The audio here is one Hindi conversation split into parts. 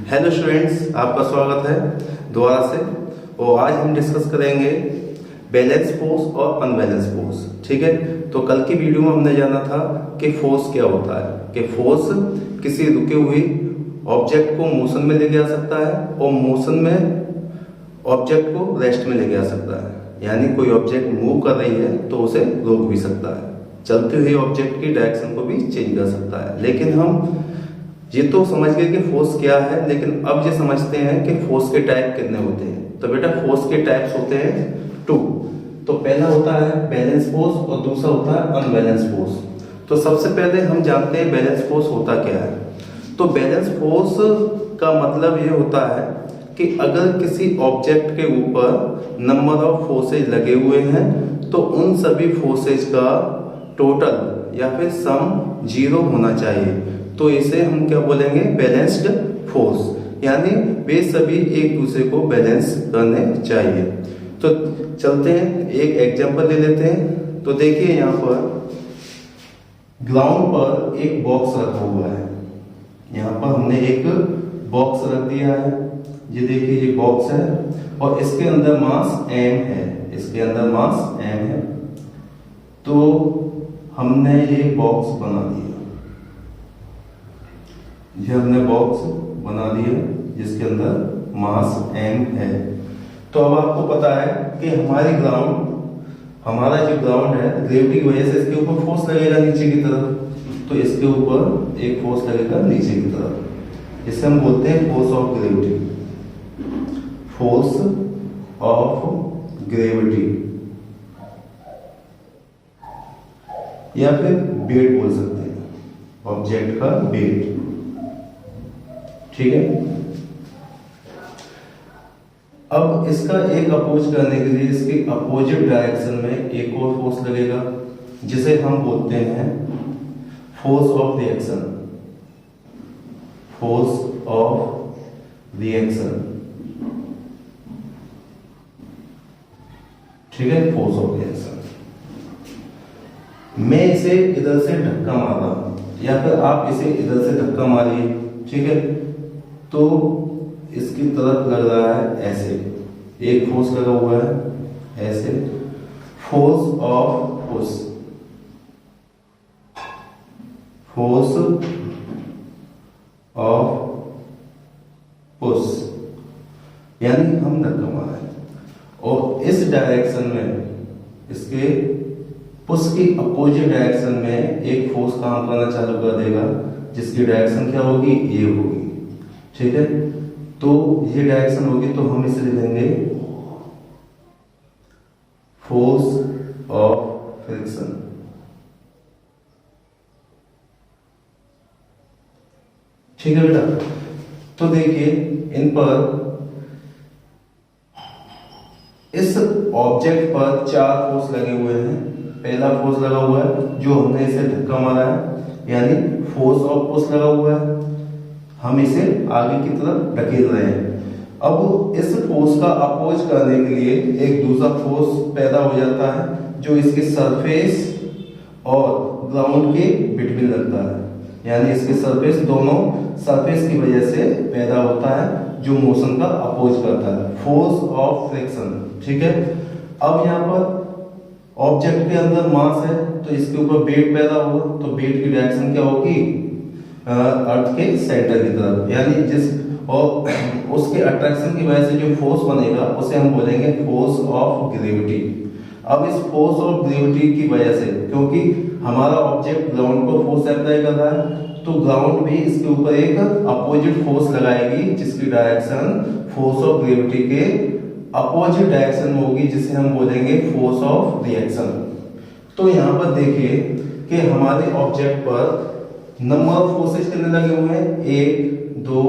हेलो स्टूडेंट्स, आपका स्वागत है दोबारा से। और आज हम डिस्कस करेंगे बैलेंस फोर्स और अनबैलेंस फोर्स। ठीक है, तो कल की वीडियो में हमने जाना था कि फोर्स क्या होता है, कि फोर्स किसी रुके हुए ऑब्जेक्ट को मोशन में लेके आ सकता है और मोशन में ऑब्जेक्ट को रेस्ट में लेके आ सकता है। यानी कोई ऑब्जेक्ट मूव कर रही है तो उसे रोक भी सकता है, चलते हुए ऑब्जेक्ट की डायरेक्शन को भी चेंज कर सकता है। लेकिन हम ये तो समझ गए कि फोर्स क्या है, लेकिन अब ये समझते हैं कि फोर्स के टाइप कितने होते हैं। तो बेटा फोर्स के टाइप्स होते हैं 2। तो पहला होता है बैलेंस फोर्स और दूसरा होता है अनबैलेंस फोर्स। तो सबसे पहले हम जानते हैं बैलेंस फोर्स होता क्या है। तो बैलेंस फोर्स का मतलब ये होता है कि अगर किसी ऑब्जेक्ट के ऊपर नंबर ऑफ फोर्सेज लगे हुए हैं तो उन सभी फोर्सेज का टोटल या फिर सम 0 होना चाहिए। तो इसे हम क्या बोलेंगे, बैलेंस्ड फोर्स। यानी वे सभी एक दूसरे को बैलेंस करने चाहिए। तो चलते हैं, एक एग्जांपल ले लेते हैं। तो देखिए यहाँ पर ग्राउंड पर एक बॉक्स रखा हुआ है। यहाँ पर हमने एक बॉक्स रख दिया है। ये देखिए ये बॉक्स है और इसके अंदर मास m है, इसके अंदर मास m है। तो हमने ये बॉक्स बना दिया, ये हमने बॉक्स बना दिया जिसके अंदर मास m है। तो अब आपको पता है कि हमारा जो ग्राउंड है, ग्रेविटी की वजह से इसके ऊपर फोर्स लगेगा नीचे की तरफ। तो इसके ऊपर एक फोर्स लगेगा नीचे की तरफ, इसे हम बोलते हैं force of gravity, force of gravity, या फिर वेट बोल सकते हैं, ऑब्जेक्ट का वेट। ठीक है, अब इसका एक अपोज करने के लिए इसके अपोजिट डायरेक्शन में एक और फोर्स लगेगा जिसे हम बोलते हैं force of reaction, force of reaction. ठीक है, फोर्स ऑफ रिएक्शन। मैं इसे इधर से धक्का मार रहा हूं या फिर आप इसे इधर से धक्का मारिए। ठीक है, तो इसकी तरफ लग रहा है ऐसे, एक फोर्स लगा हुआ है ऐसे, force of push, force of push, यानी हम धक्का मार रहे हैं। और इस डायरेक्शन में, इसके पुश की अपोजिट डायरेक्शन में एक फोर्स काम करना चालू कर देगा जिसकी डायरेक्शन क्या होगी, ये होगी। ठीक है, तो ये डायरेक्शन होगी तो हम इसे लिखेंगे फोर्स ऑफ फ्रिक्शन। ठीक है बेटा, तो देखिए इन पर, इस ऑब्जेक्ट पर 4 फोर्स लगे हुए हैं। पहला फोर्स लगा हुआ है जो हमने इसे धक्का मारा है, यानी फोर्स ऑफ पुश लगा हुआ है, हम इसे आगे की तरफ ढकेल रहे हैं। अब इस फोर्स का अपोज करने के लिए एक दूसरा फोर्स पैदा हो जाता है जो इसके सरफेस और ग्राउंड के बिटवीन लगता है। यानी इसके सरफेस, दोनों सरफेस की वजह से पैदा होता है जो मोशन का अपोज करता है, फोर्स ऑफ फ्रिक्शन। ठीक है, अब यहाँ पर ऑब्जेक्ट के अंदर मास है तो इसके ऊपर वेट पैदा होगा, तो वेट की डायरेक्शन क्या होगी, अर्थ के सेंटर की तरफ। यानी जिस और उसके अट्रैक्शन की वजह से जो फोर्स बनेगा उसे हम बोलेंगे फोर्स ऑफ ग्रेविटी। अब इस फोर्स ऑफ ग्रेविटी की वजह से, क्योंकि हमारा ऑब्जेक्ट ग्राउंड पर फोर्स अप्लाई कर रहा है, तो ग्राउंड भी इसके ऊपर एक अपोजिट फोर्स लगाएगी जिसकी डायरेक्शन फोर्स ऑफ ग्रेविटी के अपोजिट डायरेक्शन में होगी, जिसे हम बोलेंगे फोर्स ऑफ रिएक्शन। तो यहाँ पर देखिए कि हमारे ऑब्जेक्ट पर नंबर ऑफ फोर्सेज कितने लगे हुए हैं, 1 2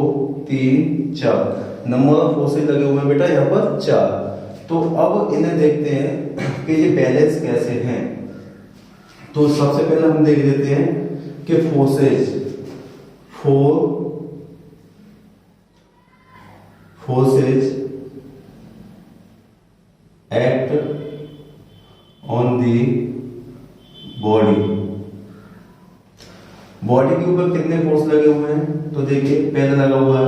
3 4 नंबर ऑफ फोर्सेज लगे हुए हैं बेटा यहाँ पर 4। तो अब इन्हें देखते हैं कि ये बैलेंस कैसे हैं। तो सबसे पहले हम देख लेते हैं कि forces act on the body. Body के ऊपर कितने फोर्स लगे हुए हैं, तो देखिए पहले लगा हुआ है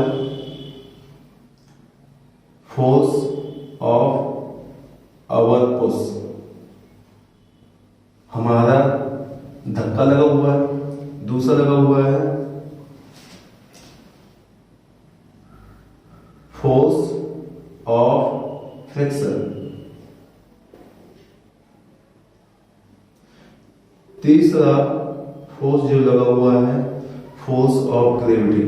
फोर्स ऑफ आवर पुश, हमारा धक्का लगा हुआ है, दूसरा लगा हुआ है फोर्स ऑफ फ्रिक्शन, तीसरा फोर्स जो लगा हुआ है force of gravity,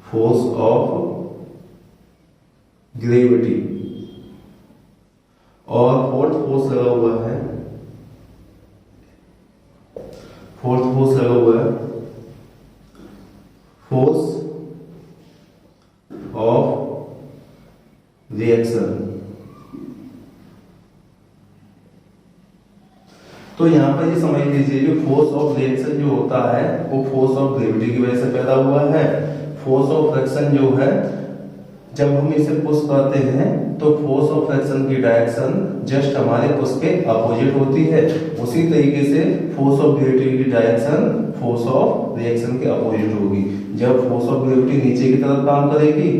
force of gravity, और फोर्थ फोर्स लगा हुआ है, फोर्थ फोर्स लगा हुआ है फोर्स ऑफ रिएक्शन। तो यहां पर ये समझ लीजिए जो फोर्स ऑफ रिएक्शन जो होता है वो फोर्स ऑफ ग्रेविटी की वजह से पैदा हुआ है। फोर्स ऑफ फ्रिक्शन जो है जब हम इसे पुश करते हैं तो फोर्स ऑफ फ्रिक्शन की डायरेक्शन जस्ट हमारे पुश के अपोजिट होती है, उसी तरीके से फोर्स ऑफ ग्रेविटी की डायरेक्शन फोर्स ऑफ रिएक्शन के अपोजिट होगी। जब फोर्स ऑफ ग्रेविटी नीचे की तरफ काम करेगी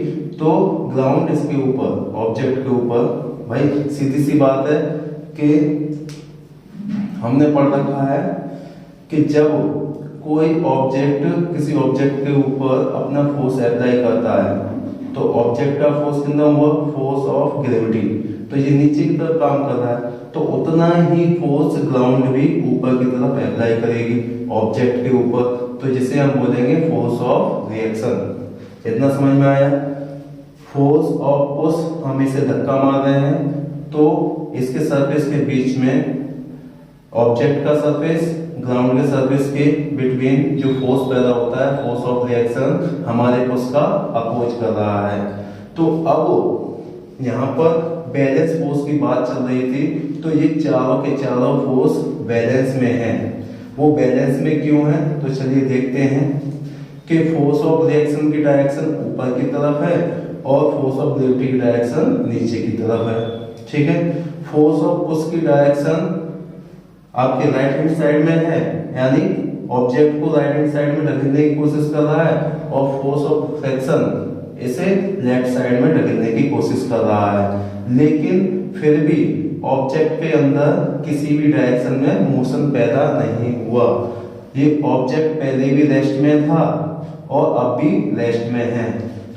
तो ग्राउंड इसके ऊपर, ऑब्जेक्ट के ऊपर, भाई सीधी सी बात है कि हमने पढ़ रखा है कि जब कोई ऑब्जेक्ट किसी ऑब्जेक्ट के ऊपर अपना फोर्स अप्लाई करता है तो ऑब्जेक्ट का फोर्स कितना हुआ, फोर्स ऑफ ग्रेविटी, तो ये नीचे की तरफ काम कर रहा है तो उतना ही फोर्स ग्राउंड भी ऊपर की तरफ अप्लाई करेगी ऑब्जेक्ट के ऊपर, तो जिसे हम बोलेंगे फोर्स ऑफ रिएक्शन। इतना समझ में आया। फोर्स ऑफ पुश, हम इसे धक्का मार रहे हैं तो इसके सरफेस के बीच में ऑब्जेक्ट का सरफेस ग्राउंड के सरफेस के बिटवीन जो फोर्स पैदा होता है फोर्स ऑफ रिएक्शन हमारे पुश का अपोज कर रहा है। तो अब यहाँ पर बैलेंस फोर्स की बात चल रही थी, तो ये चारों के चारों फोर्स बैलेंस में हैं। वो बैलेंस में क्यों है तो चलिए देखते हैं कि फोर्स ऑफ रिएक्शन की डायरेक्शन ऊपर की तरफ है और फोर्स ऑफ ग्रेविटी की डायरेक्शन नीचे की तरफ है। ठीक है, फोर्स ऑफ पुश की डायरेक्शन आपके राइट हैंड साइड में है, यानी ऑब्जेक्ट को राइट हैंड साइड में ढकेलने की कोशिश कर रहा है, और फोर्स ऑफ फ्रिक्शन इसे लेफ्ट साइड में ढकेलने की कोशिश कर रहा है। लेकिन फिर भी ऑब्जेक्ट के अंदर किसी भी डायरेक्शन में मोशन पैदा नहीं हुआ। ये ऑब्जेक्ट पहले भी रेस्ट में था और अब भी रेस्ट में है,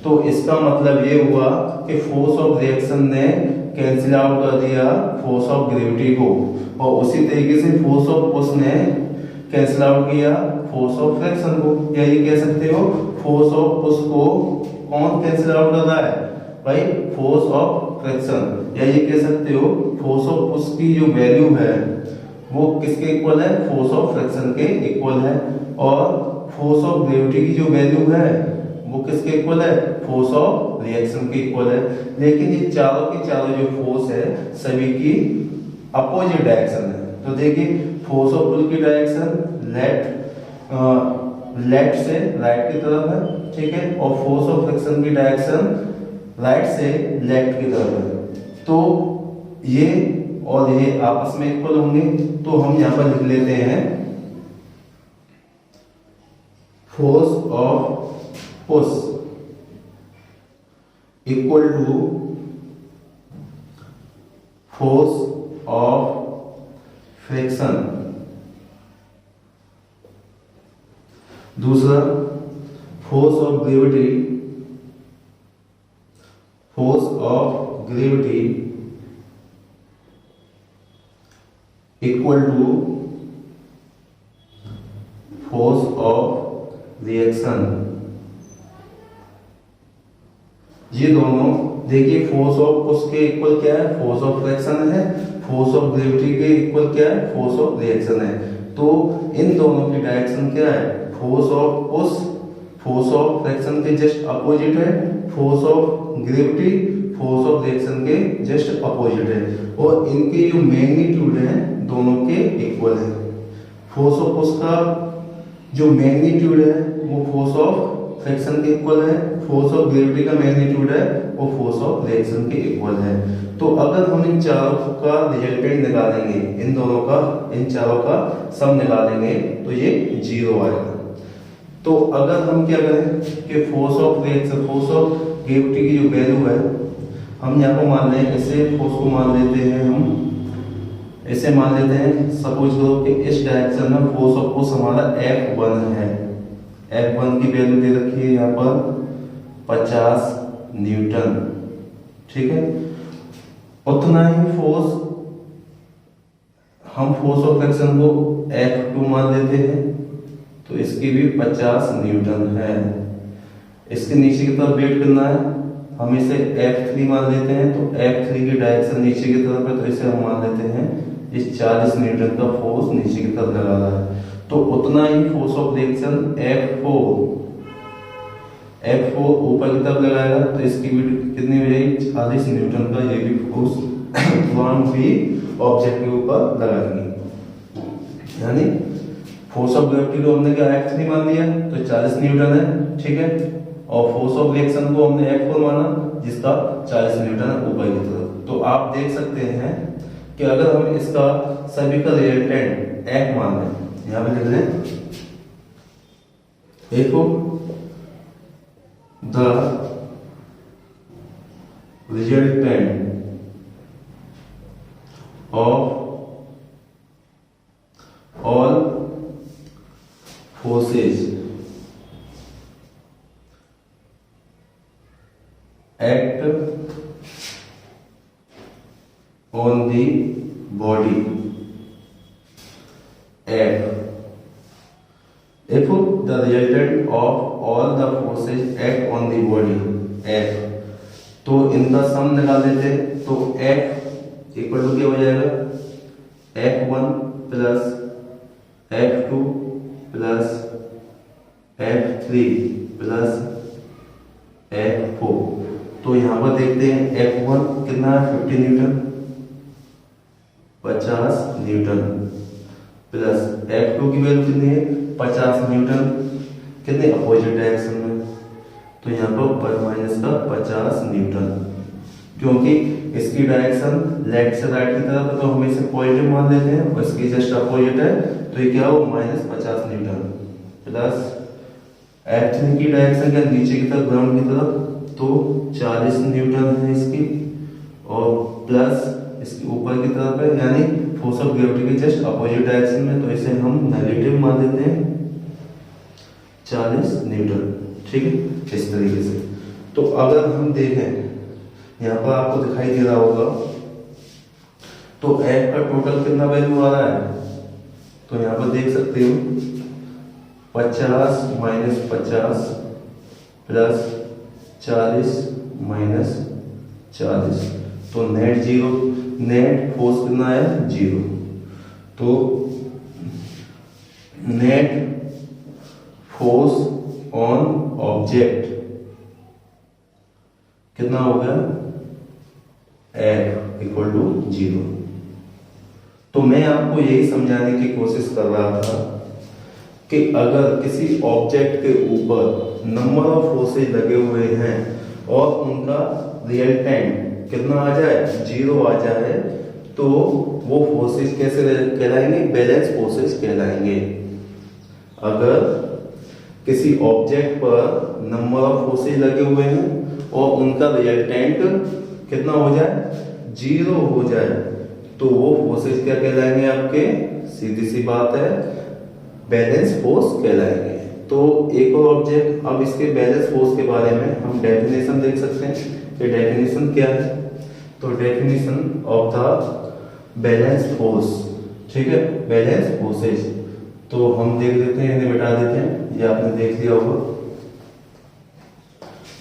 तो इसका मतलब ये हुआ कि फोर्स ऑफ रिएक्शन ने कैंसिल आउट कर दिया फोर्स ऑफ ग्रेविटी को, और उसी तरीके से फोर्स ऑफ पुश ने कैंसिल आउट किया फोर्स ऑफ फ्रिक्शन को। या ये कह सकते हो फोर्स ऑफ पुश को कौन कैंसिल आउट कर रहा है, भाई फोर्स ऑफ फ्रिक्शन। या ये कह सकते हो फोर्स ऑफ पुश की जो वैल्यू है वो किसके इक्वल है, फोर्स ऑफ फ्रिक्शन के इक्वल है, और फोर्स ऑफ ग्रेविटी की जो वैल्यू है वो किसके इक्वल है, फोर्स ऑफ रिएक्शन के इक्वल है। लेकिन ये चारों के चारों जो फोर्स है सभी की अपोजिट डायरेक्शन है। तो देखिए फोर्स ऑफ पुल की डायरेक्शन लेफ्ट से राइट की तरफ है, ठीक है, और फोर्स ऑफ फ्रिक्शन की डायरेक्शन राइट से लेफ्ट की तरफ है। तो ये और ये आपस में इक्वल होंगे, तो हम यहां पर लिख लेते हैं force of push equal to force of friction. दूसरा force of gravity, force of gravity equal to force of reaction. ये दोनों देखिए फोर्स ऑफ पुश के इक्वल क्या है, फोर्स ऑफ फ्रिक्शन है, फोर्स ऑफ ग्रेविटी के इक्वल क्या है, फोर्स ऑफ रिएक्शन है। तो इन दोनों की डायरेक्शन क्या है, force of push force of friction के जस्ट अपोजिट है, force of gravity force of reaction के जस्ट अपोजिट है, और इनके जो मैग्नीट्यूड है दोनों के इक्वल है। फोर्स ऑफ पुश का जो मैग्नीट्यूड है वो फोर्स ऑफ फ्रिक्शन के इक्वल है, फोर्स ऑफ ग्रेविटी का मैग्नीट्यूड है वो फोर्स ऑफ रिएक्शन के इक्वल है। तो अगर हम इन चारों का रिजल्टेंट निकालेंगे, इन दोनों का इन चारों का सम निकालेंगे तो ये 0 आएगा। तो अगर हम क्या करें कि force of reaction, force of gravity की जो वैल्यू है, हम यहाँ पर मान लें, ऐसे फोर्स को मान लेते हैं, हम ऐसे मान लेते हैं, सपोज करो कि इस डायरेक्शन में फोर्स ऑफ फोर्स हमारा F1 है। F1 की वैल्यू दे रखी है यहाँ पर 50 न्यूटन, ठीक है। उतना ही फोर्स, हम फोर्स ऑफ एक्शन को F2 मान लेते हैं, तो इसकी भी 50 न्यूटन है। इसके नीचे की तरफ वेट करना है, हम इसे F3 मान लेते हैं, तो F3 की डायरेक्शन नीचे की तरफ है, तो इसे हम मान लेते हैं इस 40 न्यूटन का फोर्स नीचे की तरफ लगा रहा है। तो उतना ही फोर्स ऑफ रिएक्शन F4 ऊपर की तरफ लगाएगा, तो इसकी भी कितनी हो जाएगी, 40 न्यूटन का ये भी फोर्स तुरंत भी ऑब्जेक्ट के ऊपर लगाएंगे। यानी फोर्स ऑफ ग्रेविटी को हमने क्या F3 मान दिया, तो 40 न्यूटन है, ठीक है। और फोर्स ऑफ रिएक्शन को हमने F4 माना, जिसका 40 न्यूटन है ऊपर की तरफ। तो आप देख सकते हैं कि अगर हम इसका सभी का रिजल्टेंट F मान लें, यहां पे लिख लें देखो, the resultant of all forces act on the body F. If the resultant of all the forces act on the body F, तो इनका सम निकाल देते हैं, तो F इक्वल टू क्या हो जाएगा, F1 plus F2 plus F3 plus F4। तो यहां पर देखते हैं F1 कितना है, 50 न्यूटन, 50 न्यूटन, प्लस F2 की वैल्यू कितनी है, 50 न्यूटन, कितने अपोजिट डायरेक्शन में, तो यहाँ पर माइनस का 50 न्यूटन, क्योंकि इसकी डायरेक्शन लेफ्ट से राइट की तरफ है, तो हम इसे पॉजिटिव मान लेते हैं, और इसकी जस्ट अपोजिट है, तो ये क्या हो, माइनस 50 न्यूटन, प्लस F3 की डायरेक्शन क्या, नीचे की तरफ, ग्राउंड की तरफ, तो 40 न्यूटन है इसकी, और प्लस इसकी ऊपर की तरफ है, यानी फोर्स ऑफ ग्रेविटी के जस्ट अपोजिट डायरेक्शन में, तो इसे हम नेगेटिव मान देते हैं 40 न्यूटन, ठीक है, इस तरीके से। तो अगर हम देखें, यहाँ पर आपको दिखाई दे रहा होगा, तो F का टोटल कितना वैल्यू आ रहा है, तो यहाँ पर देख सकते हो 50 माइनस 50 प्लस 40 माइनस 40, तो नेट जीरो, नेट फोर्स कितना है, 0। तो नेट फोर्स ऑन ऑब्जेक्ट कितना हो गया, F इक्वल टू 0। तो मैं आपको यही समझाने की कोशिश कर रहा था कि अगर किसी ऑब्जेक्ट के ऊपर नंबर ऑफ फोर्सेज लगे हुए हैं और उनका रिजल्टेंट कितना आ जाए, 0 आ जाए, तो वो फोर्सेज कैसे कहलाएंगे, बैलेंस फोर्सेज कहलाएंगे। अगर किसी ऑब्जेक्ट पर नंबर ऑफ फोर्सेज लगे हुए हैं और उनका रिजल्टेंट कितना हो जाए, 0 हो जाए, तो वो फोर्सेज क्या कहलाएंगे आपके, सीधी सी बात है, बैलेंस फोर्स कहलाएंगे। तो एक और ऑब्जेक्ट, अब इसके बैलेंस फोर्स के बारे में हम डेफिनेशन देख सकते हैं कि डेफिनेशन क्या है। तो definition of the balance force, ठीक है, बैलेंस फोर्सेज, तो हम देख लेते हैं, इन्हें मिटा देते हैं, ये आपने देख लिया होगा।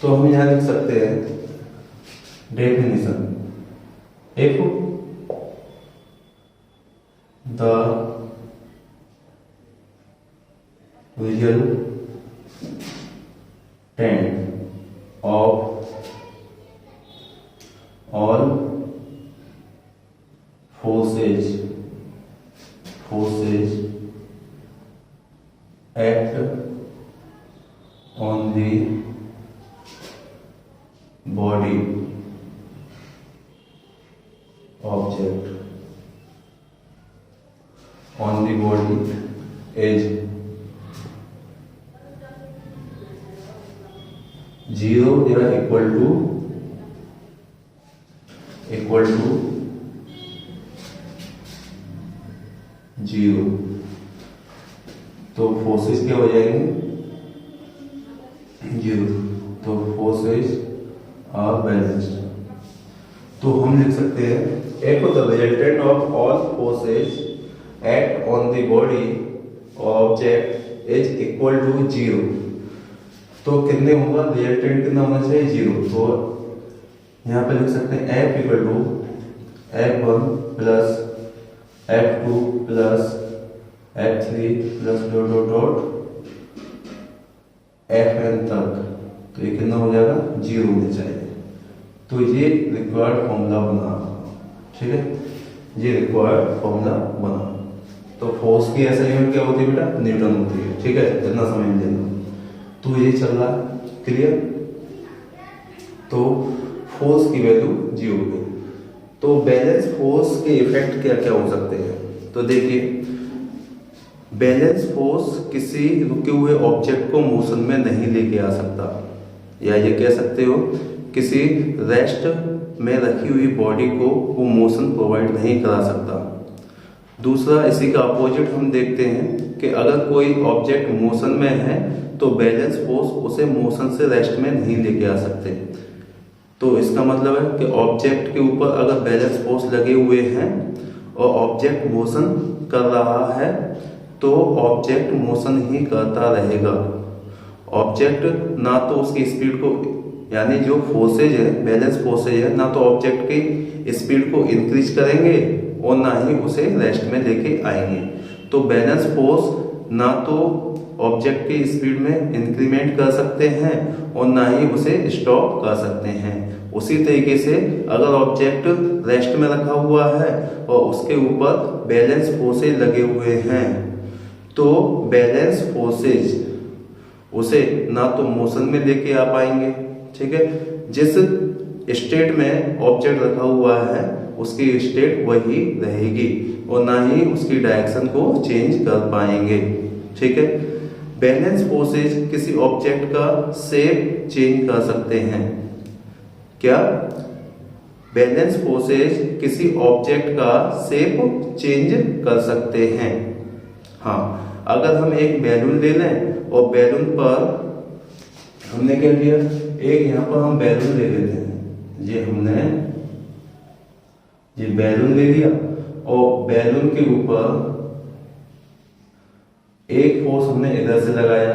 तो हम यहां लिख सकते हैं definition, if the resultant of all forces act on the body object on the body is 0 या इक्वल टू 0, तो फोर्सेस क्या हो जाएंगे 0, तो फोर्सेस आर बैलेंस्ड। तो हम लिख सकते हैं F the resultant of all forces act on the body object is equal to 0। तो कितने होगा, रिजल्टेंट कितना होना चाहिए 0। तो यहाँ पे लिख सकते हैं F equal to F1 plus F2 plus F3 plus dot dot dot Fn तक। तो ये कितना हो जाएगा 0 होना चाहिए। तो ये रिक्वायर्ड फॉर्मूला बना, ठीक है, ये रिक्वायर्ड फॉर्मूला बना। तो फोर्स की ऐसा यूनिट क्या होती है बेटा, न्यूटन होती है, ठीक है, जितना समझ लेना। तो ये चल रहा क्लियर। तो फोर्स की वैल्यू 0 हो गई। तो बैलेंस फोर्स के इफेक्ट क्या क्या हो सकते हैं, तो देखिए बैलेंस फोर्स किसी रुके हुए ऑब्जेक्ट को मोशन में नहीं लेके आ सकता, या ये कह सकते हो किसी रेस्ट में रखी हुई बॉडी को वो मोशन प्रोवाइड नहीं करा सकता। दूसरा, इसी का अपोजिट हम देखते हैं कि अगर कोई ऑब्जेक्ट मोशन में है तो बैलेंस फोर्स उसे मोशन से रेस्ट में नहीं लेके आ सकते। तो इसका मतलब है कि ऑब्जेक्ट के ऊपर अगर बैलेंस फोर्स लगे हुए हैं और ऑब्जेक्ट मोशन कर रहा है तो ऑब्जेक्ट मोशन ही करता रहेगा। ऑब्जेक्ट ना तो उसकी स्पीड को, यानी जो फोर्सेज है, बैलेंस फोर्सेज है, ना तो ऑब्जेक्ट की स्पीड को इंक्रीज करेंगे और ना ही उसे रेस्ट में लेके आएंगे। तो बैलेंस फोर्स ना तो ऑब्जेक्ट की स्पीड में इंक्रीमेंट कर सकते हैं और ना ही उसे स्टॉप कर सकते हैं। उसी तरीके से अगर ऑब्जेक्ट रेस्ट में रखा हुआ है और उसके ऊपर बैलेंस फोर्सेज लगे हुए हैं तो बैलेंस फोर्सेज उसे ना तो मोशन में लेके आ पाएंगे, ठीक है, जिस स्टेट में ऑब्जेक्ट रखा हुआ है उसकी स्टेट वही रहेगी और ना ही उसकी डायरेक्शन को चेंज कर पाएंगे, ठीक है। बैलेंस फोर्सेज किसी ऑब्जेक्ट का शेप चेंज कर सकते हैं। क्या? बैलेंस फोर्सेज किसी ऑब्जेक्ट का शेप चेंज कर सकते हैं। हाँ, अगर हम एक बैलून ले लें और बैलून पर हमने क्या किया, एक यहाँ पर हम बैलून ले लेते हैं, ये हमने ये बैलून ले लिया और बैलून के ऊपर एक फोर्स हमने इधर से लगाया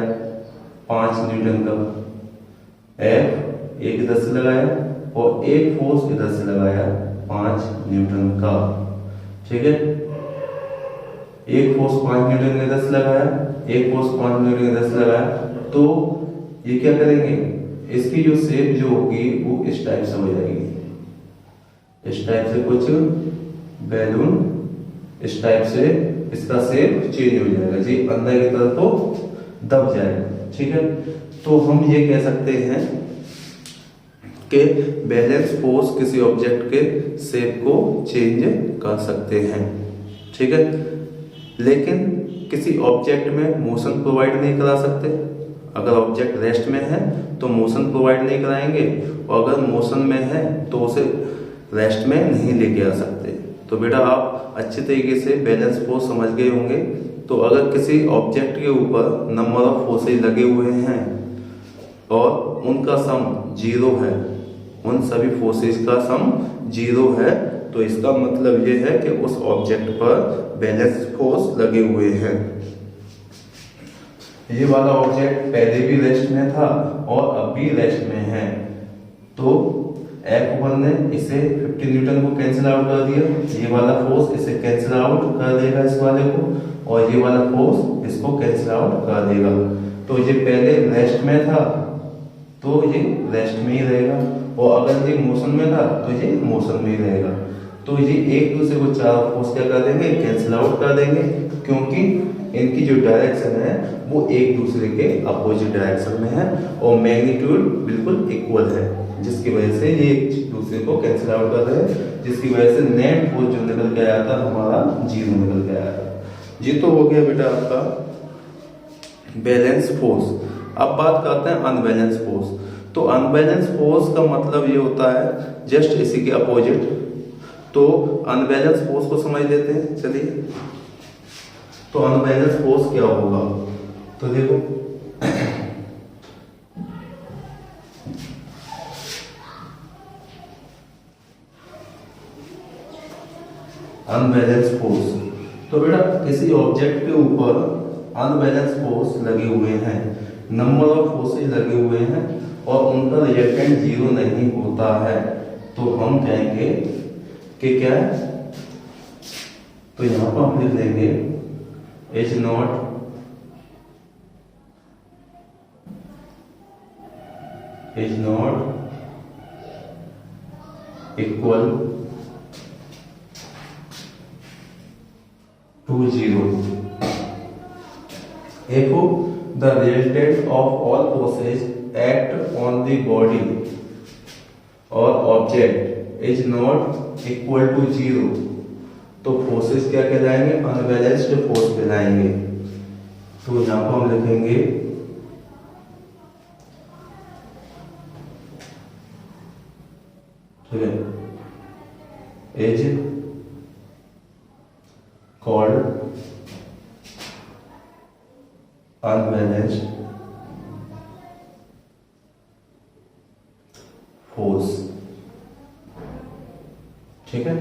5 न्यूटन का, F एक इधर से लगाया और एक फोर्स इधर से लगाया 5 न्यूटन का, ठीक है। एक फोर्स 5 न्यूटन इधर से लगाया, एक फोर्स 5 न्यूटन इधर से लगाया, तो ये क्या करेंगे, इसकी जो शेप जो होगी वो इस टाइप से हो जाएगी। इस टाइप से कुछ बैलून इस टाइप से इसका शेप चेंज हो जाएगा जी, अंदर की तरफ तो दब जाएगा, ठीक है। तो हम ये कह सकते हैं कि बैलेंस फोर्स किसी ऑब्जेक्ट के शेप को चेंज कर सकते हैं, ठीक है, लेकिन किसी ऑब्जेक्ट में मोशन प्रोवाइड नहीं करा सकते। अगर ऑब्जेक्ट रेस्ट में है तो मोशन प्रोवाइड नहीं कराएंगे और अगर मोशन में है तो उसे रेस्ट में नहीं लेके आ सकते। तो बेटा आप अच्छी तरीके से बैलेंस फोर्स समझ गए होंगे। तो अगर किसी ऑब्जेक्ट के ऊपर नंबर ऑफ फोर्सेज लगे हुए हैं और उनका सम 0 है, उन सभी फोर्सेज का सम 0 है, तो इसका मतलब ये है कि उस ऑब्जेक्ट पर बैलेंस फोर्स लगे हुए हैं। ये वाला ऑब्जेक्ट पहले भी रेस्ट में था और अब भी रेस्ट में है, तो F1 ने इसे 50 न्यूटन को कैंसिल आउट कर दिया, ये वाला फोर्स इसे कैंसिल आउट कर देगा इस वाले को, और ये वाला फोर्स इसको कैंसिल आउट कर देगा। तो ये पहले रेस्ट में था तो ये रेस्ट में ही रहेगा, और अगर ये मोशन में था तो ये मोशन में ही रहेगा। तो ये एक दूसरे को चार फोर्स क्या कर देंगे, कैंसिल आउट कर देंगे, क्योंकि इनकी जो डायरेक्शन है वो एक दूसरे के अपोजिट डायरेक्शन में है और मैग्नीट्यूड बिल्कुल इक्वल है, जिसकी वजह से ये एक दूसरे को कैंसिल आउट कर रहे हैं, जिसकी वजह से नेट फोर्स जो निकल के आया था हमारा 0 निकल के आया था जी। तो हो गया बेटा आपका बैलेंस फोर्स। अब बात करते हैं अनबैलेंस फोर्स। तो अनबैलेंस फोर्स का मतलब ये होता है जस्ट इसी के अपोजिट। तो अनबैलेंस फोर्स को समझ लेते हैं, चलिए। तो अनबैलेंस फोर्स क्या होगा, तो देखो अनबैलेंस फोर्स, तो बेटा किसी ऑब्जेक्ट के ऊपर अनबैलेंस फोर्स लगे हुए हैं, नंबर ऑफ फोर्सेज लगे हुए हैं और उनका रिजल्टेंट जीरो नहीं होता है, तो हम कहेंगे कि क्या है, तो यहां पर हम लिख देंगे H not equal to 0 if the resultant of all forces act on the body or object is not equal to 0, तो फोर्सेस क्या कहलाएंगे, अनबैलेंस्ड फोर्स कहलाएंगे। तो यहां पर हम लिखेंगे ठीक है, इज called unbalanced force, ठीक है।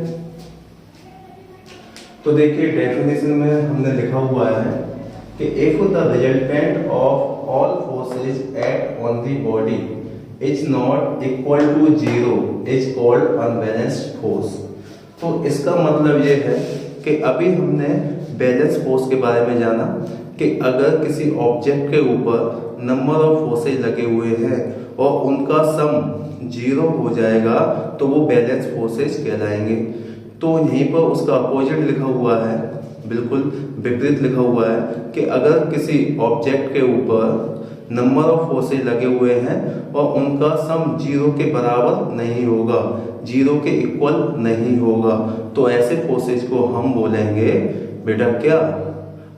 तो देखिए डेफिनेशन में हमने लिखा हुआ है कि if the resultant of all forces act on the body is not equal to 0 is called unbalanced force. तो इसका मतलब ये है कि अभी हमने बैलेंस फोर्स के बारे में जाना कि अगर किसी ऑब्जेक्ट के ऊपर नंबर ऑफ फोर्सेज लगे हुए हैं और उनका सम 0 हो जाएगा तो वो बैलेंस फोर्सेज कहलाएंगे। तो यहीं पर उसका अपोजिट लिखा हुआ है, बिल्कुल विपरीत लिखा हुआ है कि अगर किसी ऑब्जेक्ट के ऊपर नंबर ऑफ फोर्सेज लगे हुए हैं और उनका सम 0 के बराबर नहीं होगा, 0 के इक्वल नहीं होगा, तो ऐसे फोर्सेज को हम बोलेंगे बेटा क्या,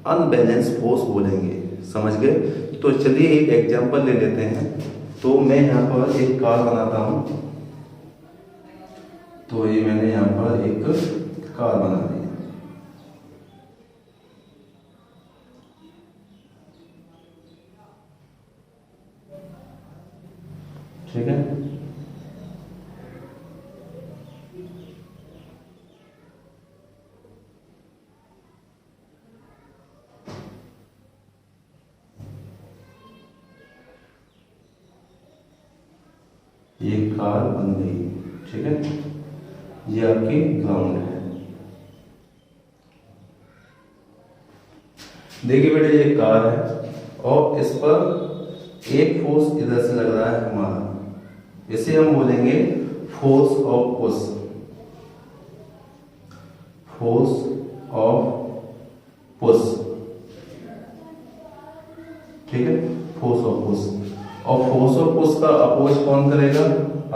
अनबैलेंस फोर्स बोलेंगे। समझ गए? तो चलिए एक एग्जांपल ले लेते हैं। तो मैं यहाँ पर एक कार बनाता हूँ, तो ये मैंने यहाँ पर एक कार बना दी। ठीक है, ये कार बन गई। ठीक है, ये आपकी ग्राउंड है। देखिए बेटा ये कार है और इस पर एक फोर्स इधर से लग रहा है हमारा, इसे हम बोलेंगे force of push, force of push. ठीक है, फोर्स ऑफ पुश। और फोर्स ऑफ पुश का अपोज कौन करेगा,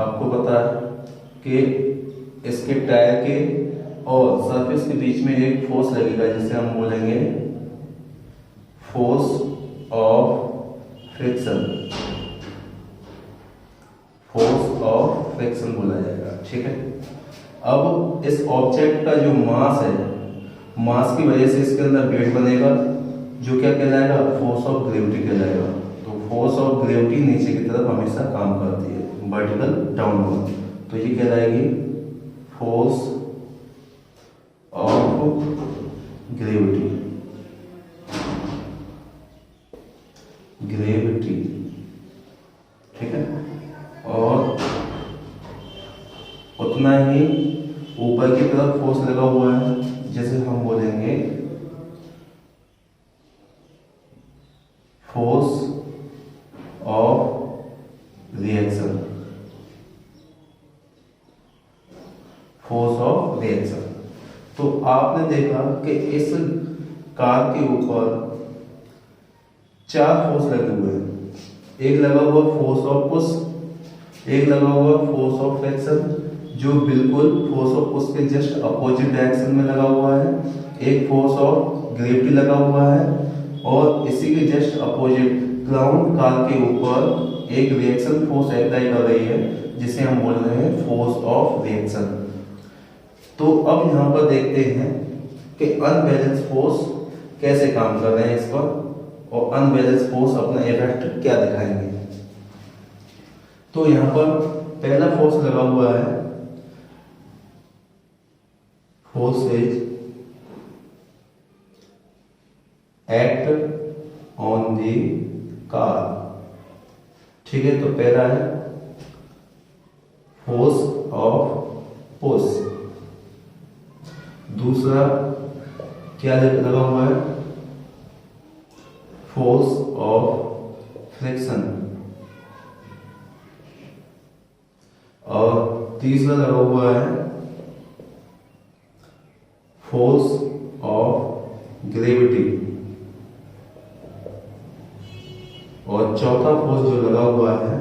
आपको पता है कि इसके टायर के और सरफेस के बीच में एक फोर्स लगेगा जिसे हम बोलेंगे force of friction, force of friction बोला जाएगा। ठीक है, अब इस ऑब्जेक्ट का जो मास है, मास की वजह से इसके अंदर वेट बनेगा जो क्या कहलाएगा, फोर्स ऑफ ग्रेविटी कहलाएगा। तो फोर्स ऑफ ग्रेविटी नीचे की तरफ हमेशा काम करती है, वर्टिकल डाउनवर्ड, तो ये कहलाएगी फोर्स ऑफ ग्रेविटी, ग्रेविटी। ठीक है, और उतना ही ऊपर की तरफ फोर्स लगा हुआ है जिसे हम बोलेंगे force of reaction, force of reaction. तो आपने देखा कि इस कार के ऊपर 4 फोर्स लगे हुए हैं, एक लगा हुआ फोर्स ऑफ पुश, एक लगा हुआ फोर्स ऑफ फ्रिक्शन जो बिल्कुल फोर्स ऑफ पुश के जस्ट अपोजिट डायरेक्शन में लगा हुआ है, एक फोर्स ऑफ ग्रेविटी लगा हुआ है और इसी के जस्ट अपोजिट ग्राउंड कार के ऊपर एक रिएक्शन फोर्स अप्लाई कर रही है जिसे हम बोल रहे हैं फोर्स ऑफ रिएक्शन। तो अब यहाँ पर देखते हैं कि अनबैलेंस फोर्स कैसे काम कर रहे हैं इस पर, और अनबैलेंस फोर्स अपना इफेक्ट क्या दिखाएंगे। तो यहाँ पर पहला फोर्स लगा हुआ है, force is act on the car. ठीक है, तो पहला है फोर्स ऑफ पुश। दूसरा क्या लगा हुआ है, फोर्स ऑफ फ्रिक्शन। और तीसरा लगा हुआ है फोर्स ऑफ ग्रेविटी। और चौथा फोर्स जो लगा हुआ है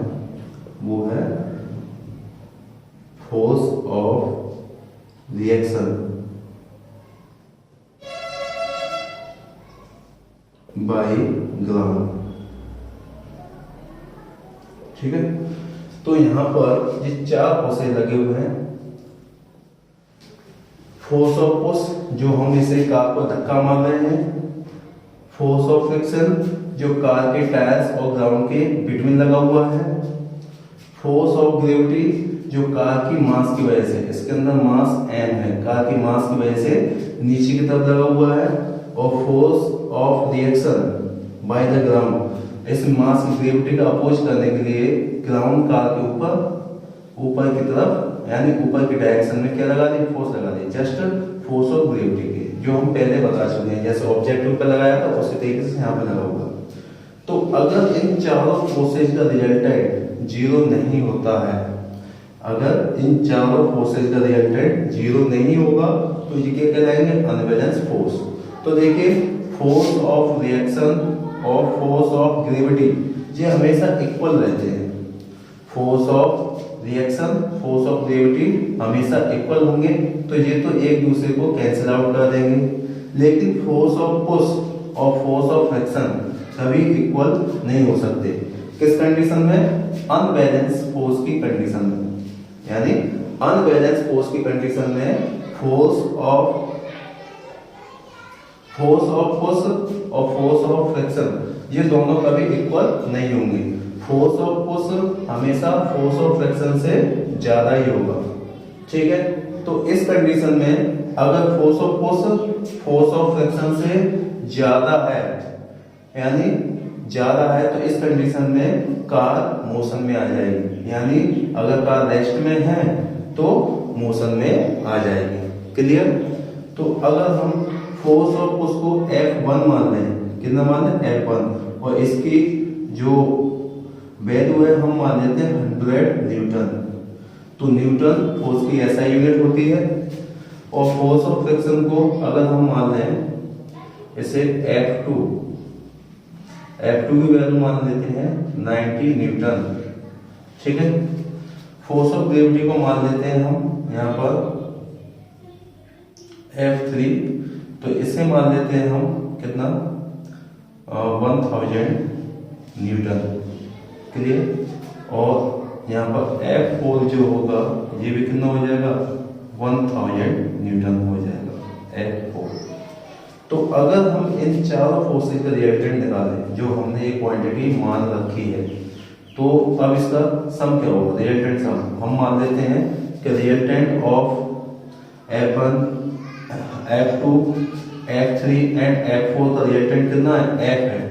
वो है force of reaction by ground. ठीक है, तो यहां पर ये चार फोर्सेज लगे हुए हैं। फोर्स ऑफ पुश जो हम इसे कार को धक्का मार रहे हैं, फोर्स ऑफ फ्रिक्शन जो कार के टायर्स और ग्राउंड के बिटवीन लगा हुआ है, फोर्स ऑफ ग्रेविटी जो कार की मास की वजह से, इसके अंदर मास m है, कार की मास की वजह से नीचे की तरफ लगा हुआ है, और force of reaction by the ground, इस मास की ग्रेविटी का अपोज करने के लिए ग्राउंड कार के ऊपर की तरफ यानी ऊपर की डायरेक्शन में क्या लगा दी, फोर्स लगा दी, जस्ट फोर्स ऑफ ग्रेविटी के, जो हम पहले बता चुके हैं, जैसे ऑब्जेक्टिव पे लगाया था उसी तरीके से यहाँ पे लगा हुआ। तो अगर इन चारों फोर्सेज का रिजल्टेंट जीरो नहीं होता है, अगर इन चारों फोर्सेज का रिजल्टेंट जीरो नहीं होगा तो ये क्या कहलाएंगे, अनबैलेंस फोर्स। तो देखिए फोर्स ऑफ रिएक्शन और फोर्स ऑफ ग्रेविटी ये हमेशा इक्वल रहते हैं। Force of reaction, force of gravity हमेशा इक्वल होंगे, तो ये तो एक दूसरे को कैंसिल आउट कर देंगे। लेकिन फोर्स ऑफ पुश और फोर्स ऑफ फ्रिक्शन कभी इक्वल नहीं हो सकते। किस कंडीशन में, अनबैलेंस फोर्स की कंडीशन में, यानी अनबैलेंस फोर्स की कंडीशन में फोर्स ऑफ पुश और फोर्स ऑफ फ्रिक्शन ये दोनों कभी इक्वल नहीं होंगे। फोर्स ऑफ पुश हमेशा फोर्स ऑफ फ्रिक्शन से ज्यादा ही होगा। ठीक है, तो इस कंडीशन में अगर force of push force of friction से ज्यादा है, यानी ज्यादा है, तो इस कंडीशन में कार मोशन में आ जाएगी, यानी अगर कार रेस्ट में है तो मोशन में आ जाएगी। क्लियर। तो अगर हम फोर्स ऑफ पुश को F1 मान लें, कितना मान लें, F1, और इसकी जो वैल्यू है हम मान लेते हैं 100 न्यूटन। तो न्यूटन फोर्स की ऐसा यूनिट होती है। और फोर्स ऑफ फ्रिक्शन को अगर हम मान लें इसे F2 की वैल्यू मान लेते हैं 90 न्यूटन। ठीक है, फोर्स ऑफ ग्रेविटी को मान लेते हैं हम यहाँ पर F3, तो इसे मान लेते हैं हम कितना, 1000 न्यूटन। क्लियर। और यहाँ पर F4 जो होगा ये भी कितना हो जाएगा, 1000 न्यूटन हो जाएगा F4। तो अगर हम इन चारों फोर्सेज का रिजल्टेंट निकालें जो हमने एक क्वांटिटी मान रखी है, तो अब इसका सम क्या होगा, रिजल्टेंट सम हम मान लेते हैं कि resultant of F1, F2, F3 and F4 का रिजल्टेंट कितना है, F है।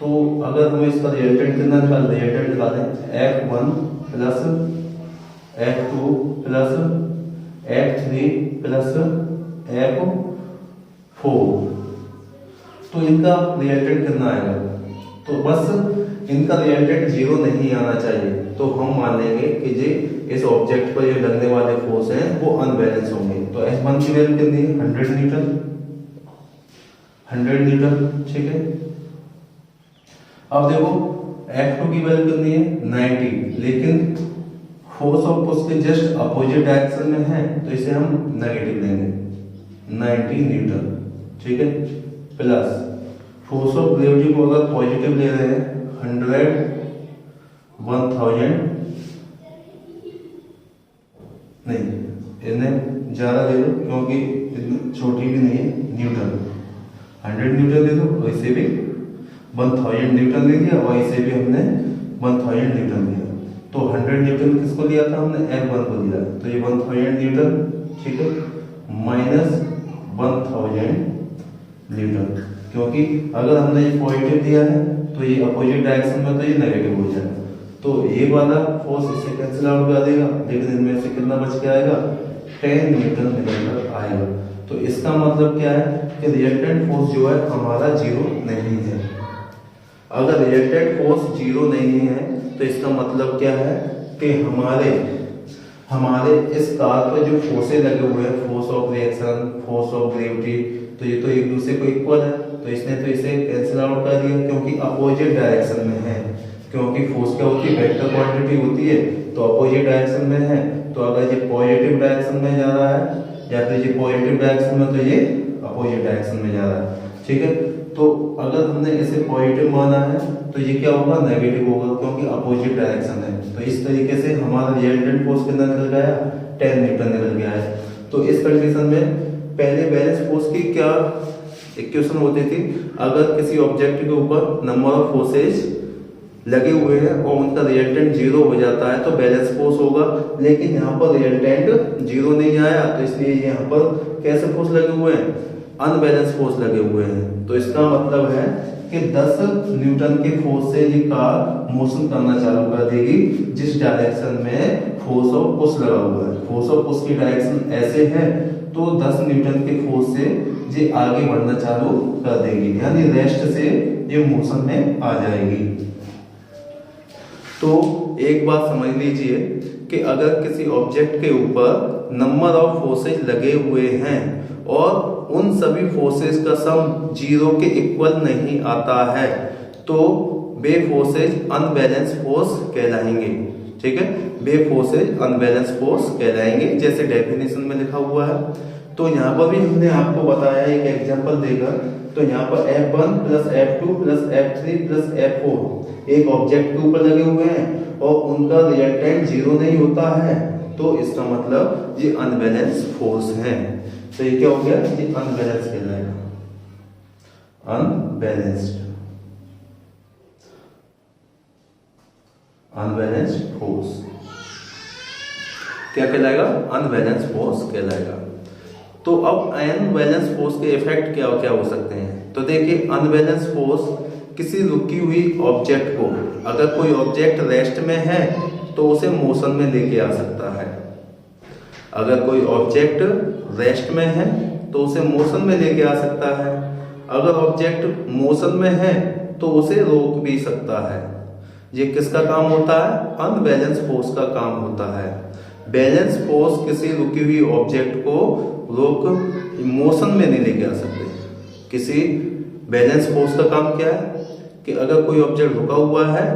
तो अगर हम इसका रिजल्टेंट कितना निकालें, रिजल्टेंट निकालें F1 plus F2 plus F3 plus F4, तो इनका रिजल्टेंट कितना आएगा। तो बस इनका रिजल्टेंट जीरो नहीं आना चाहिए, तो हम मान लेंगे कि जे इस ऑब्जेक्ट पर जो लगने वाले फोर्स हैं वो अनबैलेंस होंगे। तो F1 की वैल्यू कितनी है, 100 न्यूटन, 100 न्यूटन। ठीक है, अब देखो F2 की वैल्यू कितनी है, 90, लेकिन फोर्स ऑफ पुश के जस्ट अपोजिट डायरेक्शन में है, तो इसे हम नेगेटिव लेंगे, 90 न्यूटन। ठीक है, प्लस फोर्स ऑफ ग्रेविटी को अगर पॉजिटिव ले रहे हैं 100 1000 नहीं, इन्हें ज्यादा दे दो क्योंकि छोटी भी नहीं है, न्यूटन 100 न्यूटन दे दो, वैसे भी 1000 न्यूटन दे दिया, वैसे भी हमने 1000 न्यूटन दिया। तो 100 न्यूटन किसको दिया था हमने, F1 को दिया, तो ये 1000 न्यूटन, ठीक है, माइनस 1000 न्यूटन, क्योंकि अगर हमने ये पॉजिटिव दिया है तो ये अपोजिट डायरेक्शन में, तो ये नेगेटिव हो जाएगा, तो ये वाला फोर्स इससे कैंसिल आउट कर देगा, लेकिन इनमें से कितना बच के आएगा, 10 न्यूटन निकलकर आएगा। तो इसका मतलब क्या है कि रिएक्टेंट फोर्स जो है हमारा जीरो नहीं है। अगर रिएक्टेंट फोर्स जीरो नहीं है तो इसका मतलब क्या है कि हमारे इस कार पर जो फोर्सेज लगे हुए हैं, force of reaction, force of gravity, तो ये तो एक दूसरे को इक्वल है, तो इसने तो इसे कैंसिल आउट कर दिया क्योंकि अपोजिट डायरेक्शन में है। क्योंकि फोर्स क्या होती है, वेक्टर क्वांटिटी होती है, तो अपोजिट डायरेक्शन में है, तो अगर ये पॉजिटिव डायरेक्शन में जा रहा है या फिर ये पॉजिटिव डायरेक्शन में, तो ये अपोजिट डायरेक्शन में जा रहा है, ठीक है। तो अगर हमने इसे पॉजिटिव माना है तो ये क्या होगा, नेगेटिव होगा, क्योंकि अपोजिट डायरेक्शन है। तो इस तरीके से हमारा रिएक्टेंट फोर्स कितना निकल गया, 10 न्यूटन निकल गया है। तो इस कंडीशन में पहले बैलेंस फोर्स की क्या इक्वेशन होती थी, अगर किसी ऑब्जेक्ट के ऊपर नंबर ऑफ फोर्सेज लगे हुए हैं और उनका रिएक्टेंट जीरो हो जाता है तो बैलेंस फोर्स होगा, लेकिन यहाँ पर रिएक्टेंट जीरो नहीं आया, तो इसलिए यहाँ पर कैसे फोर्स लगे हुए हैं, अनबैलेंस फोर्स लगे हुए हैं। तो इसका मतलब है कि 10 न्यूटन के फोर्स से ये कार मोशन करना चालू कर देगी जिस डायरेक्शन में फोर्स ऑफ पुश लगा हुआ है। फोर्स ऑफ पुश की डायरेक्शन ऐसे है तो 10 न्यूटन के फोर्स से ये आगे बढ़ना चालू कर देगी, यानी रेस्ट से ये मोशन में आ जाएगी। तो एक बात समझ लीजिए कि अगर किसी ऑब्जेक्ट के ऊपर नंबर ऑफ फोर्सेज लगे हुए हैं और उन सभी फोर्सेज का सम जीरो के इक्वल नहीं आता है तो वे फोर्सेज अनबैलेंस फोर्स कहलाएंगे, ठीक है, वे फोर्सेज अनबैलेंस फोर्स कहलाएंगे, जैसे डेफिनेशन में लिखा हुआ है। तो यहाँ पर भी हमने आपको बताया, एक एग्जांपल देगा, तो यहाँ पर F1 plus F2 plus F3 plus F4 एक ऑब्जेक्ट के ऊपर लगे हुए हैं और उनका रिएक्टेंट जीरो नहीं होता है, तो इसका मतलब ये अनबैलेंस फोर्स है। तो ये क्या हो गया, ये अनबैलेंस कहलाएगा, अनबैलेंस्ड फोर्स क्या कहलाएगा, अनबैलेंस फोर्स कहलाएगा। तो अब अनबैलेंस फोर्स के इफेक्ट क्या क्या हो सकते हैं, तो देखिए अनबैलेंस फोर्स किसी रुकी हुई ऑब्जेक्ट को, अगर कोई ऑब्जेक्ट रेस्ट में है तो उसे मोशन में लेके आ सकता है, अगर कोई ऑब्जेक्ट रेस्ट में है तो उसे मोशन में लेके आ सकता है, अगर ऑब्जेक्ट मोशन में है तो उसे रोक भी सकता है। ये किसका काम होता है, अनबैलेंस फोर्स का काम होता है। बैलेंस फोर्स किसी रुकी हुई ऑब्जेक्ट को रोक मोशन में नहीं लेके आ सकते। किसी बैलेंस फोर्स का काम क्या है कि अगर कोई ऑब्जेक्ट रुका हुआ है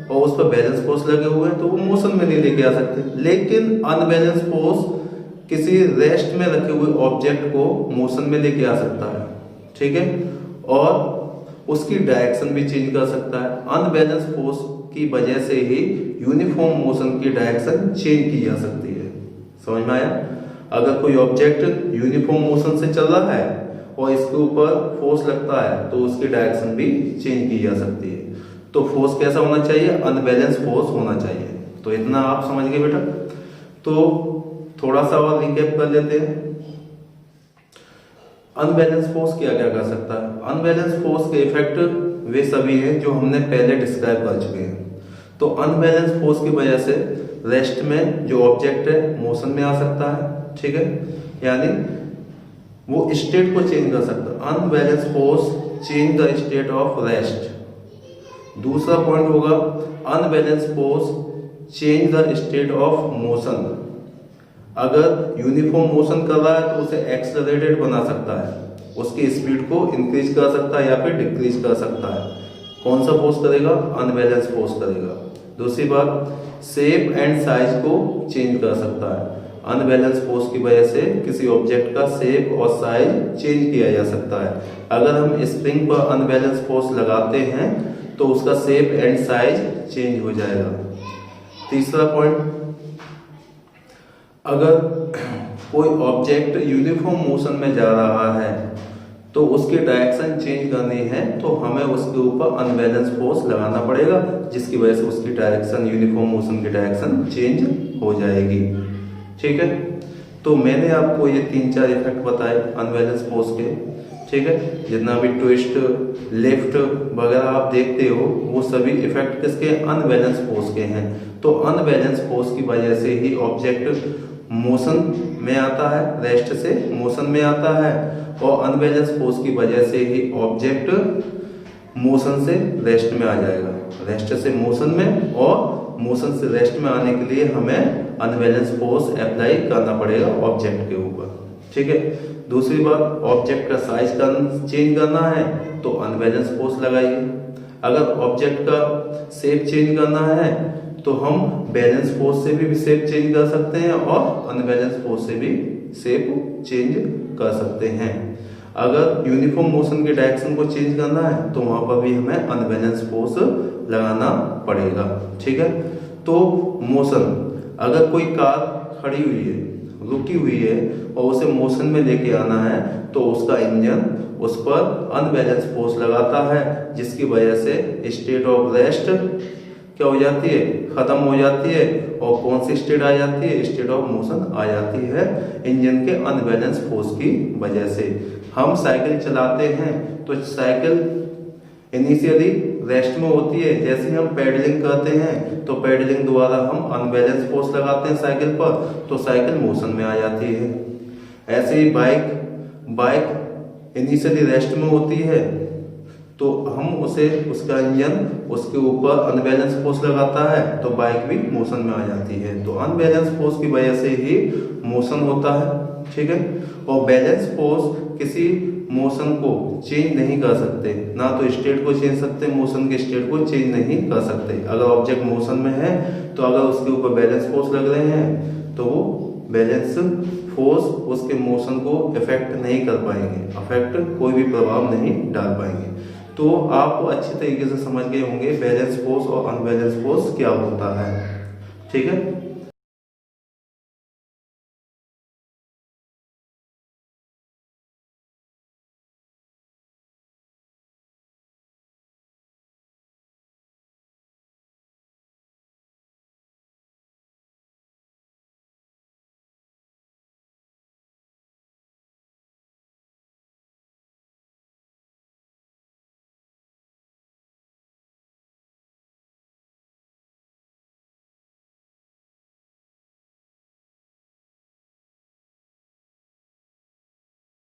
और उस पर बैलेंस फोर्स लगे हुए हैं तो वो मोशन में नहीं लेके आ सकते, लेकिन अनबैलेंस फोर्स किसी रेस्ट में रखे हुए ऑब्जेक्ट को मोशन में लेके आ सकता है, ठीक है, और उसकी डायरेक्शन भी चेंज कर सकता है। अनबैलेंस फोर्स की वजह से ही यूनिफॉर्म मोशन की डायरेक्शन चेंज की जा सकती है। समझ में आया, अगर कोई ऑब्जेक्ट यूनिफॉर्म मोशन से चल रहा है और इसके ऊपर फोर्स लगता है तो उसकी डायरेक्शन भी चेंज की जा सकती है। तो फोर्स कैसा होना चाहिए, अनबैलेंस फोर्स होना चाहिए। तो इतना आप समझ गए बेटा। तो थोड़ा सा और रिकैप कर लेते हैं, अनबैलेंस फोर्स क्या क्या कर सकता है। अनबैलेंस फोर्स के इफेक्ट वे सभी हैं जो हमने पहले डिस्क्राइब कर चुके हैं। तो अनबैलेंस फोर्स की वजह से रेस्ट में जो ऑब्जेक्ट है मोशन में आ सकता है, ठीक है, यानी वो स्टेट को चेंज कर सकता है। Unbalance force change the state of rest. दूसरा पॉइंट होगा unbalance force change the state of motion. अगर यूनिफॉर्म मोशन कर रहा है तो उसे एक्सेलरेटेड बना सकता है, उसकी स्पीड को इंक्रीज कर सकता है या फिर डिक्रीज कर सकता है। कौन सा फोर्स करेगा, अनबैलेंस फोर्स करेगा। दूसरी बात, शेप एंड साइज को चेंज कर सकता है। अनबैलेंस फोर्स की वजह से किसी ऑब्जेक्ट का शेप और साइज चेंज किया जा सकता है। अगर हम स्प्रिंग पर अनबैलेंस फोर्स लगाते हैं तो उसका शेप एंड साइज चेंज हो जाएगा। तीसरा पॉइंट, अगर कोई ऑब्जेक्ट यूनिफॉर्म मोशन में जा रहा है तो उसकी डायरेक्शन चेंज करनी है तो हमें उसके ऊपर अनबैलेंस फोर्स लगाना पड़ेगा, जिसकी वजह से उसकी डायरेक्शन, यूनिफॉर्म मोशन की डायरेक्शन चेंज हो जाएगी। ठीक है, तो मैंने आपको ये 3-4 इफेक्ट बताए अनबैलेंस फोर्स के। ठीक है, जितना भी ट्विस्ट, लिफ्ट वगैरह आप देखते हो वो सभी इफेक्ट किसके, अनबैलेंस फोर्स के हैं। तो अनबैलेंस फोर्स की वजह से ही ऑब्जेक्ट मोशन में आता है, रेस्ट से मोशन में आता है, और अनबैलेंस फोर्स की वजह से ही ऑब्जेक्ट मोशन से रेस्ट में आ जाएगा, रेस्ट से मोशन में, और मोशन से रेस्ट में आने के लिए हमें अनबैलेंस फोर्स अप्लाई करना पड़ेगा ऑब्जेक्ट के ऊपर। ठीक है, दूसरी बात, ऑब्जेक्ट का साइज चेंज करना है तो अनबैलेंस फोर्स लगाइए। अगर ऑब्जेक्ट का शेप चेंज करना है तो हम बैलेंस फोर्स से भी शेप चेंज कर सकते हैं और अनबैलेंस फोर्स से भी शेप चेंज कर सकते हैं। अगर यूनिफॉर्म मोशन की डायरेक्शन को चेंज करना है तो वहां पर भी हमें अनबैलेंस फोर्स लगाना पड़ेगा। ठीक है, तो मोशन, अगर कोई कार खड़ी हुई है, रुकी हुई है और उसे मोशन में लेके आना है तो उसका इंजन उस पर अनबैलेंस फोर्स लगाता है, जिसकी वजह से स्टेट ऑफ रेस्ट क्या हो जाती है, खत्म हो जाती है, और कौन सी स्टेट आ जाती है, स्टेट ऑफ मोशन आ जाती है इंजन के अनबैलेंस फोर्स की वजह से। हम साइकिल चलाते हैं तो साइकिल इनिशियली रेस्ट में होती है, जैसे ही हम पेडलिंग करते हैं तो पेडलिंग द्वारा हम अनबैलेंस फोर्स लगाते हैं साइकिल पर तो साइकिल मोशन में आ जाती है। ऐसे ही बाइक इनिशियली रेस्ट में होती है तो हम उसका इंजन उसके ऊपर अनबैलेंस फोर्स लगाता है तो बाइक भी मोशन में आ जाती है। तो अनबैलेंस फोर्स की वजह से ही मोशन होता है। ठीक है, और बैलेंस फोर्स किसी मोशन को चेंज नहीं कर सकते, ना तो स्टेट को चेंज सकते, मोशन के स्टेट को चेंज नहीं कर सकते। अगर ऑब्जेक्ट मोशन में है तो अगर उसके ऊपर बैलेंस फोर्स लग रहे हैं तो वो बैलेंस फोर्स उसके मोशन को इफेक्ट नहीं कर पाएंगे, अफेक्ट कोई भी प्रभाव नहीं डाल पाएंगे। तो आप अच्छी तरीके से समझ गए होंगे बैलेंस फोर्स और अनबैलेंस फोर्स क्या होता है। ठीक है।